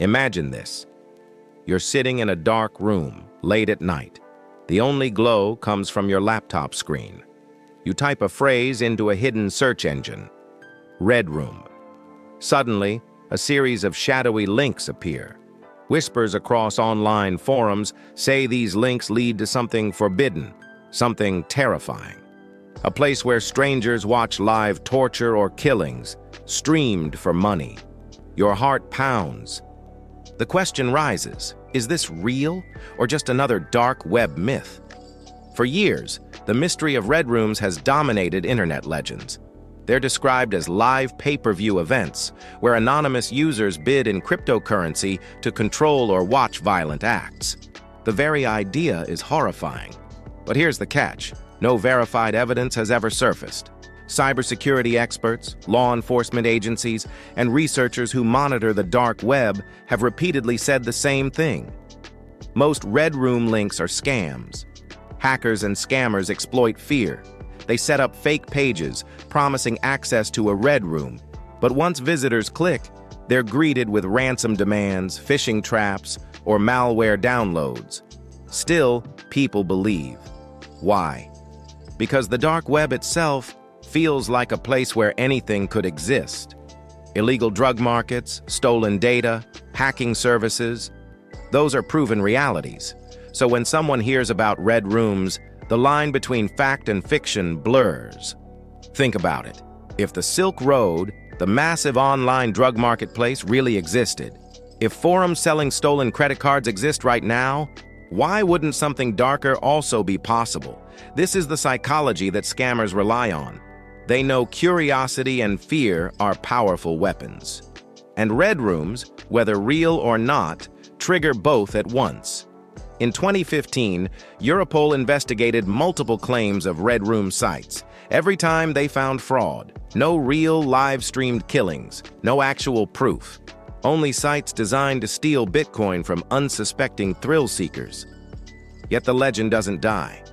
Imagine this. You're sitting in a dark room, late at night. The only glow comes from your laptop screen. You type a phrase into a hidden search engine. Red Room. Suddenly, a series of shadowy links appear. Whispers across online forums say these links lead to something forbidden, something terrifying. A place where strangers watch live torture or killings, streamed for money. Your heart pounds. The question rises, is this real or just another dark web myth? For years, the mystery of red rooms has dominated internet legends. They're described as live pay-per-view events, where anonymous users bid in cryptocurrency to control or watch violent acts. The very idea is horrifying. But here's the catch. No verified evidence has ever surfaced. Cybersecurity experts, law enforcement agencies, and researchers who monitor the dark web have repeatedly said the same thing. Most red room links are scams. Hackers and scammers exploit fear. They set up fake pages, promising access to a red room. But once visitors click, they're greeted with ransom demands, phishing traps, or malware downloads. Still, people believe. Why? Because the dark web itself feels like a place where anything could exist. Illegal drug markets, stolen data, hacking services, those are proven realities. So when someone hears about red rooms, the line between fact and fiction blurs. Think about it. If the Silk Road, the massive online drug marketplace, really existed, if forums selling stolen credit cards exist right now, why wouldn't something darker also be possible? This is the psychology that scammers rely on. They know curiosity and fear are powerful weapons. And red rooms, whether real or not, trigger both at once. In 2015, Europol investigated multiple claims of red room sites. Every time they found fraud. No real live-streamed killings, no actual proof. Only sites designed to steal Bitcoin from unsuspecting thrill seekers. Yet the legend doesn't die.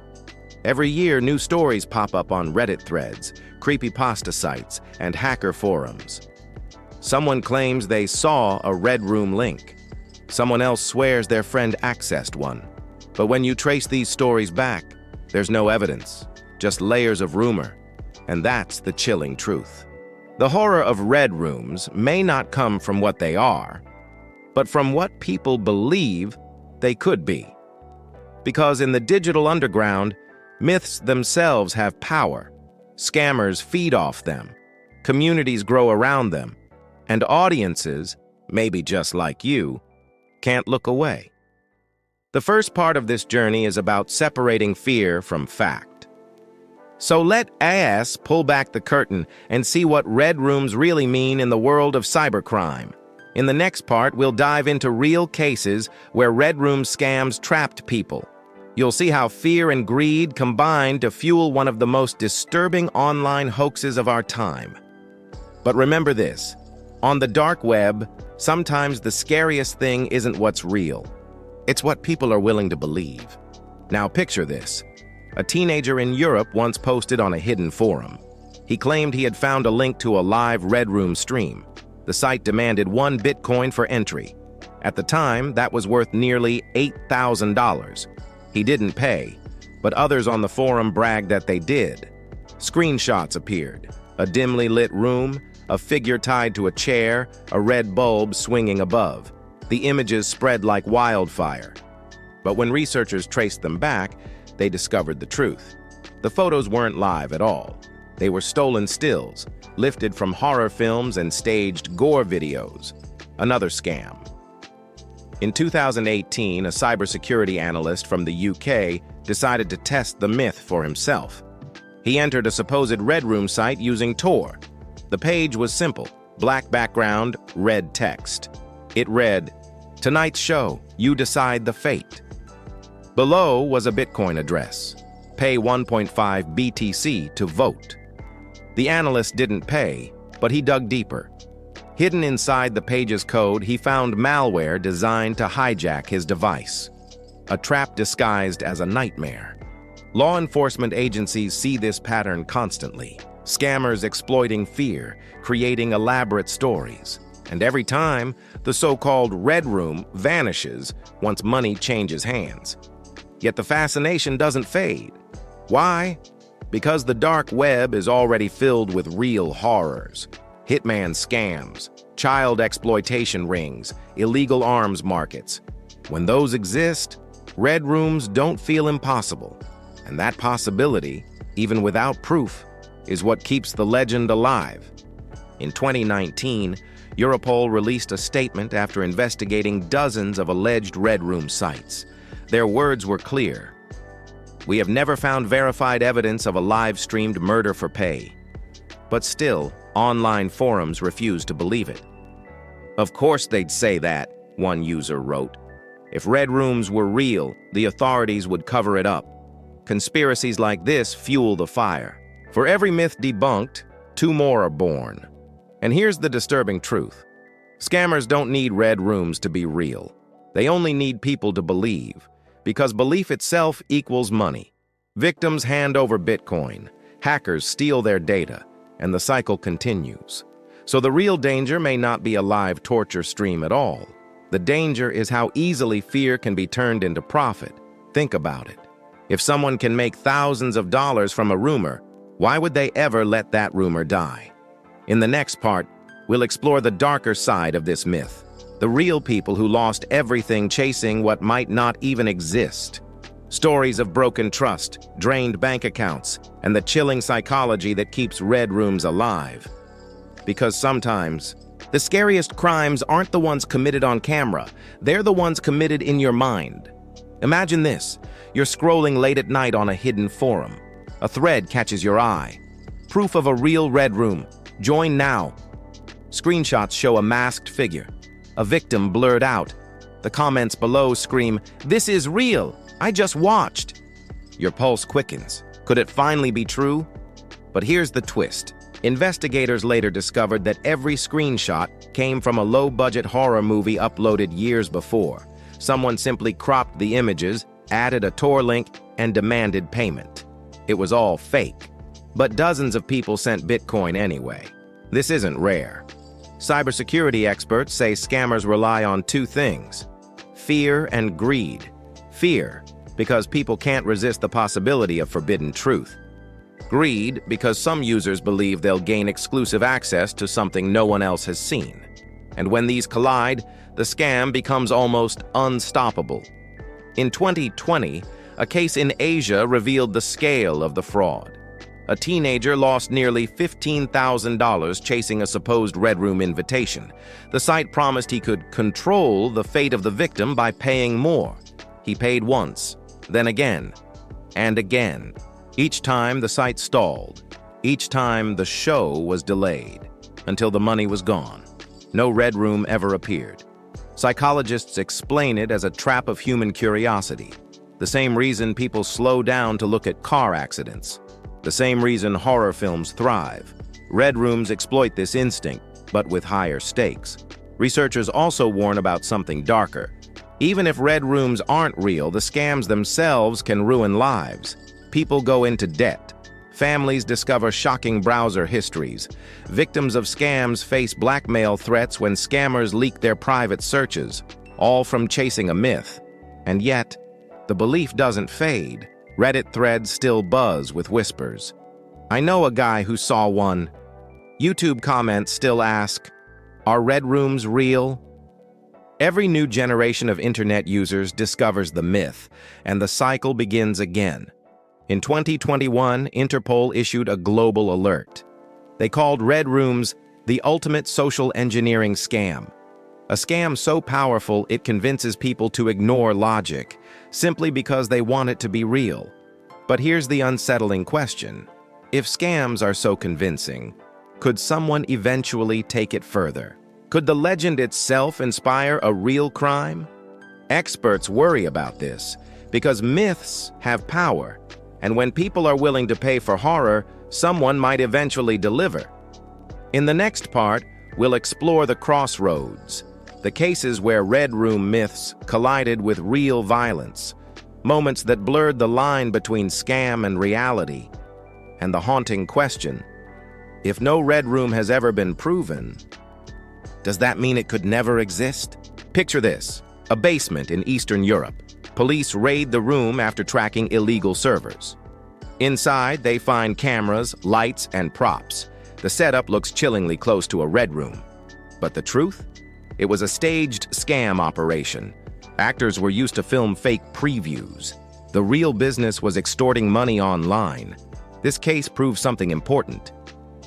Every year, new stories pop up on Reddit threads, creepypasta sites, and hacker forums. Someone claims they saw a red room link. Someone else swears their friend accessed one. But when you trace these stories back, there's no evidence, just layers of rumor. And that's the chilling truth. The horror of red rooms may not come from what they are, but from what people believe they could be. Because in the digital underground, myths themselves have power. Scammers feed off them. Communities grow around them. And audiences, maybe just like you, can't look away. The first part of this journey is about separating fear from fact. So let us pull back the curtain and see what red rooms really mean in the world of cybercrime. In the next part, we'll dive into real cases where red room scams trapped people. You'll see how fear and greed combine to fuel one of the most disturbing online hoaxes of our time. But remember this, on the dark web, sometimes the scariest thing isn't what's real. It's what people are willing to believe. Now picture this. A teenager in Europe once posted on a hidden forum. He claimed he had found a link to a live red room stream. The site demanded 1 Bitcoin for entry. At the time, that was worth nearly $8,000. He didn't pay, but others on the forum bragged that they did. Screenshots appeared. A dimly lit room, a figure tied to a chair, a red bulb swinging above. The images spread like wildfire. But when researchers traced them back, they discovered the truth. The photos weren't live at all. They were stolen stills, lifted from horror films and staged gore videos. Another scam. In 2018, a cybersecurity analyst from the UK decided to test the myth for himself. He entered a supposed red room site using Tor. The page was simple, black background, red text. It read, "Tonight's show, you decide the fate." Below was a Bitcoin address. Pay 1.5 BTC to vote. The analyst didn't pay, but he dug deeper. Hidden inside the page's code, he found malware designed to hijack his device. A trap disguised as a nightmare. Law enforcement agencies see this pattern constantly. Scammers exploiting fear, creating elaborate stories. And every time, the so-called red room vanishes once money changes hands. Yet the fascination doesn't fade. Why? Because the dark web is already filled with real horrors. Hitman scams, child exploitation rings, illegal arms markets. When those exist, red rooms don't feel impossible. And that possibility, even without proof, is what keeps the legend alive. In 2019, Europol released a statement after investigating dozens of alleged red room sites. Their words were clear. "We have never found verified evidence of a live-streamed murder for pay." But still, online forums refuse to believe it. "Of course they'd say that," one user wrote. "If red rooms were real, the authorities would cover it up." Conspiracies like this fuel the fire. For every myth debunked, 2 more are born. And here's the disturbing truth. Scammers don't need red rooms to be real. They only need people to believe, because belief itself equals money. Victims hand over Bitcoin, hackers steal their data, and the cycle continues. So the real danger may not be a live torture stream at all. The danger is how easily fear can be turned into profit. Think about it. If someone can make thousands of dollars from a rumor, why would they ever let that rumor die? In the next part, we'll explore the darker side of this myth. The real people who lost everything chasing what might not even exist. Stories of broken trust, drained bank accounts, and the chilling psychology that keeps red rooms alive. Because sometimes, the scariest crimes aren't the ones committed on camera. They're the ones committed in your mind. Imagine this. You're scrolling late at night on a hidden forum. A thread catches your eye. Proof of a real red room. Join now. Screenshots show a masked figure. A victim blurred out. The comments below scream, "This is real! I just watched!" Your pulse quickens. Could it finally be true? But here's the twist. Investigators later discovered that every screenshot came from a low-budget horror movie uploaded years before. Someone simply cropped the images, added a Tor link, and demanded payment. It was all fake. But dozens of people sent Bitcoin anyway. This isn't rare. Cybersecurity experts say scammers rely on 2 things: fear and greed. Fear, because people can't resist the possibility of forbidden truth. Greed, because some users believe they'll gain exclusive access to something no one else has seen. And when these collide, the scam becomes almost unstoppable. In 2020, a case in Asia revealed the scale of the fraud. A teenager lost nearly $15,000 chasing a supposed red room invitation. The site promised he could control the fate of the victim by paying more. He paid once, then again, and again. Each time the site stalled. Each time the show was delayed, until the money was gone. No red room ever appeared. Psychologists explain it as a trap of human curiosity. The same reason people slow down to look at car accidents. The same reason horror films thrive. Red rooms exploit this instinct, but with higher stakes. Researchers also warn about something darker. Even if red rooms aren't real, the scams themselves can ruin lives. People go into debt. Families discover shocking browser histories. Victims of scams face blackmail threats when scammers leak their private searches, all from chasing a myth. And yet, the belief doesn't fade. Reddit threads still buzz with whispers. "I know a guy who saw one." YouTube comments still ask, "Are red rooms real?" Every new generation of internet users discovers the myth, and the cycle begins again. In 2021, Interpol issued a global alert. They called red rooms the ultimate social engineering scam. A scam so powerful it convinces people to ignore logic, simply because they want it to be real. But here's the unsettling question. If scams are so convincing, could someone eventually take it further? Could the legend itself inspire a real crime? Experts worry about this, because myths have power, and when people are willing to pay for horror, someone might eventually deliver. In the next part, we'll explore the crossroads, the cases where red room myths collided with real violence, moments that blurred the line between scam and reality, and the haunting question: if no red room has ever been proven, Does that mean it could never exist? Picture this: a basement in Eastern Europe. Police raid the room after tracking illegal servers. Inside, they find cameras, lights, and props. The setup looks chillingly close to a red room. But the truth? It was a staged scam operation. Actors were used to film fake previews. The real business was extorting money online. This case proves something important.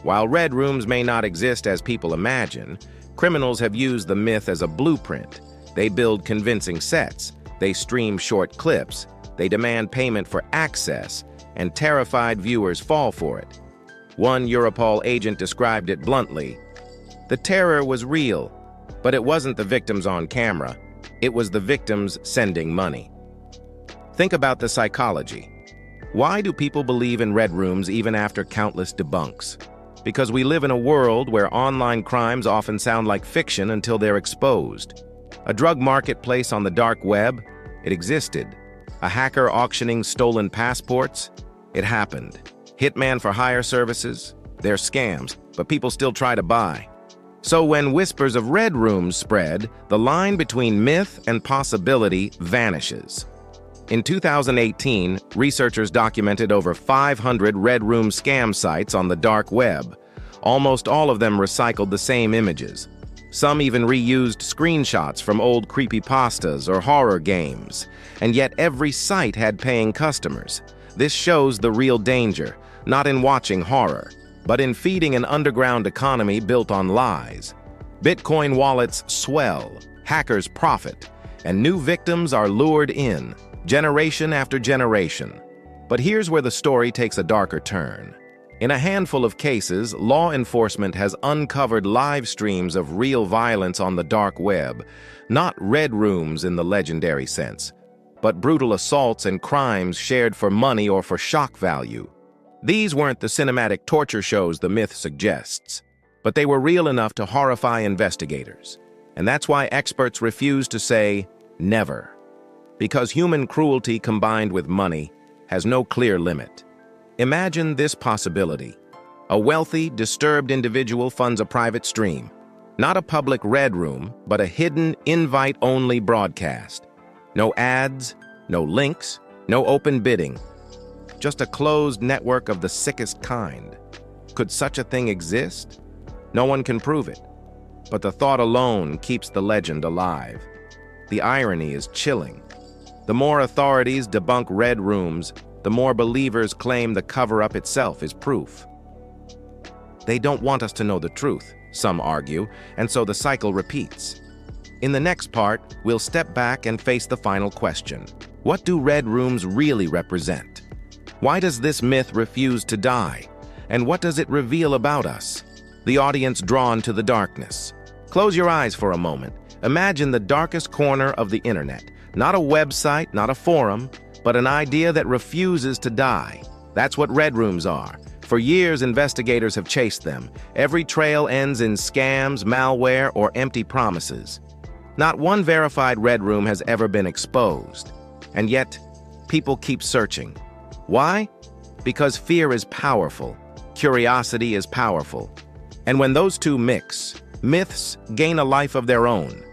While red rooms may not exist as people imagine, criminals have used the myth as a blueprint. They build convincing sets, they stream short clips, they demand payment for access, and terrified viewers fall for it. One Europol agent described it bluntly: "The terror was real, but it wasn't the victims on camera. It was the victims sending money." Think about the psychology. Why do people believe in red rooms even after countless debunks? Because we live in a world where online crimes often sound like fiction until they're exposed. A drug marketplace on the dark web? It existed. A hacker auctioning stolen passports? It happened. Hitman for hire services? They're scams, but people still try to buy. So when whispers of red rooms spread, the line between myth and possibility vanishes. In 2018, researchers documented over 500 red room scam sites on the dark web. Almost all of them recycled the same images. Some even reused screenshots from old creepypastas or horror games. And yet every site had paying customers. This shows the real danger, not in watching horror, but in feeding an underground economy built on lies. Bitcoin wallets swell, hackers profit, and new victims are lured in, generation after generation. But here's where the story takes a darker turn. In a handful of cases, law enforcement has uncovered live streams of real violence on the dark web, not red rooms in the legendary sense, but brutal assaults and crimes shared for money or for shock value. These weren't the cinematic torture shows the myth suggests, but they were real enough to horrify investigators. And that's why experts refuse to say never. Because human cruelty combined with money has no clear limit. Imagine this possibility. A wealthy, disturbed individual funds a private stream. Not a public red room, but a hidden, invite-only broadcast. No ads, no links, no open bidding. Just a closed network of the sickest kind. Could such a thing exist? No one can prove it. But the thought alone keeps the legend alive. The irony is chilling. The more authorities debunk red rooms, the more believers claim the cover-up itself is proof. They don't want us to know the truth, some argue, and so the cycle repeats. In the next part, we'll step back and face the final question. What do red rooms really represent? Why does this myth refuse to die? And what does it reveal about us, the audience drawn to the darkness? Close your eyes for a moment. Imagine the darkest corner of the internet. Not a website, not a forum, but an idea that refuses to die. That's what red rooms are. For years, investigators have chased them. Every trail ends in scams, malware, or empty promises. Not one verified red room has ever been exposed. And yet, people keep searching. Why? Because fear is powerful. Curiosity is powerful. And when those two mix, myths gain a life of their own.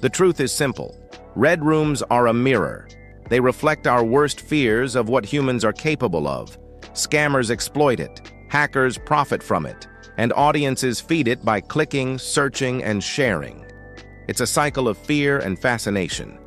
The truth is simple. Red rooms are a mirror. They reflect our worst fears of what humans are capable of. Scammers exploit it, hackers profit from it, and audiences feed it by clicking, searching, and sharing. It's a cycle of fear and fascination.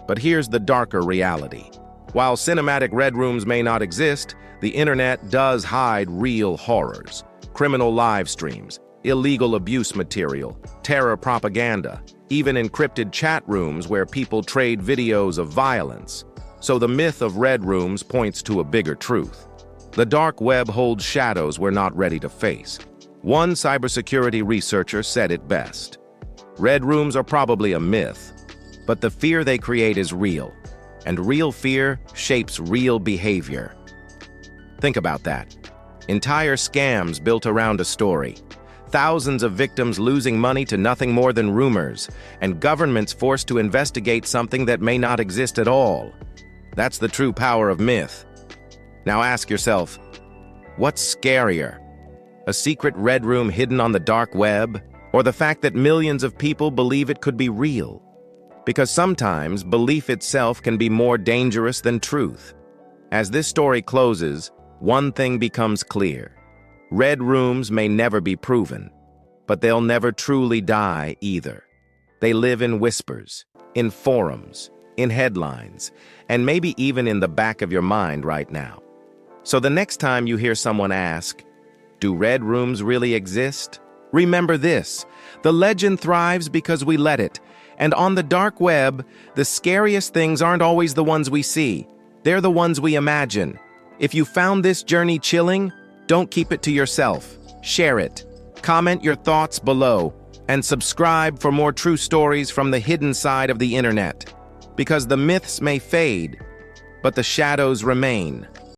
But here's the darker reality. While cinematic red rooms may not exist, the internet does hide real horrors. Criminal live streams, illegal abuse material, terror propaganda, even encrypted chat rooms where people trade videos of violence. So the myth of red rooms points to a bigger truth. The dark web holds shadows we're not ready to face. One cybersecurity researcher said it best. Red rooms are probably a myth, but the fear they create is real, and real fear shapes real behavior. Think about that. Entire scams built around a story. Thousands of victims losing money to nothing more than rumors, and governments forced to investigate something that may not exist at all. That's the true power of myth. Now ask yourself, what's scarier? A secret red room hidden on the dark web, or the fact that millions of people believe it could be real. Because sometimes belief itself can be more dangerous than truth. As this story closes, one thing becomes clear. Red rooms may never be proven, but they'll never truly die either. They live in whispers, in forums, in headlines, and maybe even in the back of your mind right now. So the next time you hear someone ask, "Do red rooms really exist?" remember this: the legend thrives because we let it. And on the dark web, the scariest things aren't always the ones we see. They're the ones we imagine. If you found this journey chilling, don't keep it to yourself. Share it. Comment your thoughts below, and subscribe for more true stories from the hidden side of the internet. Because the myths may fade, but the shadows remain.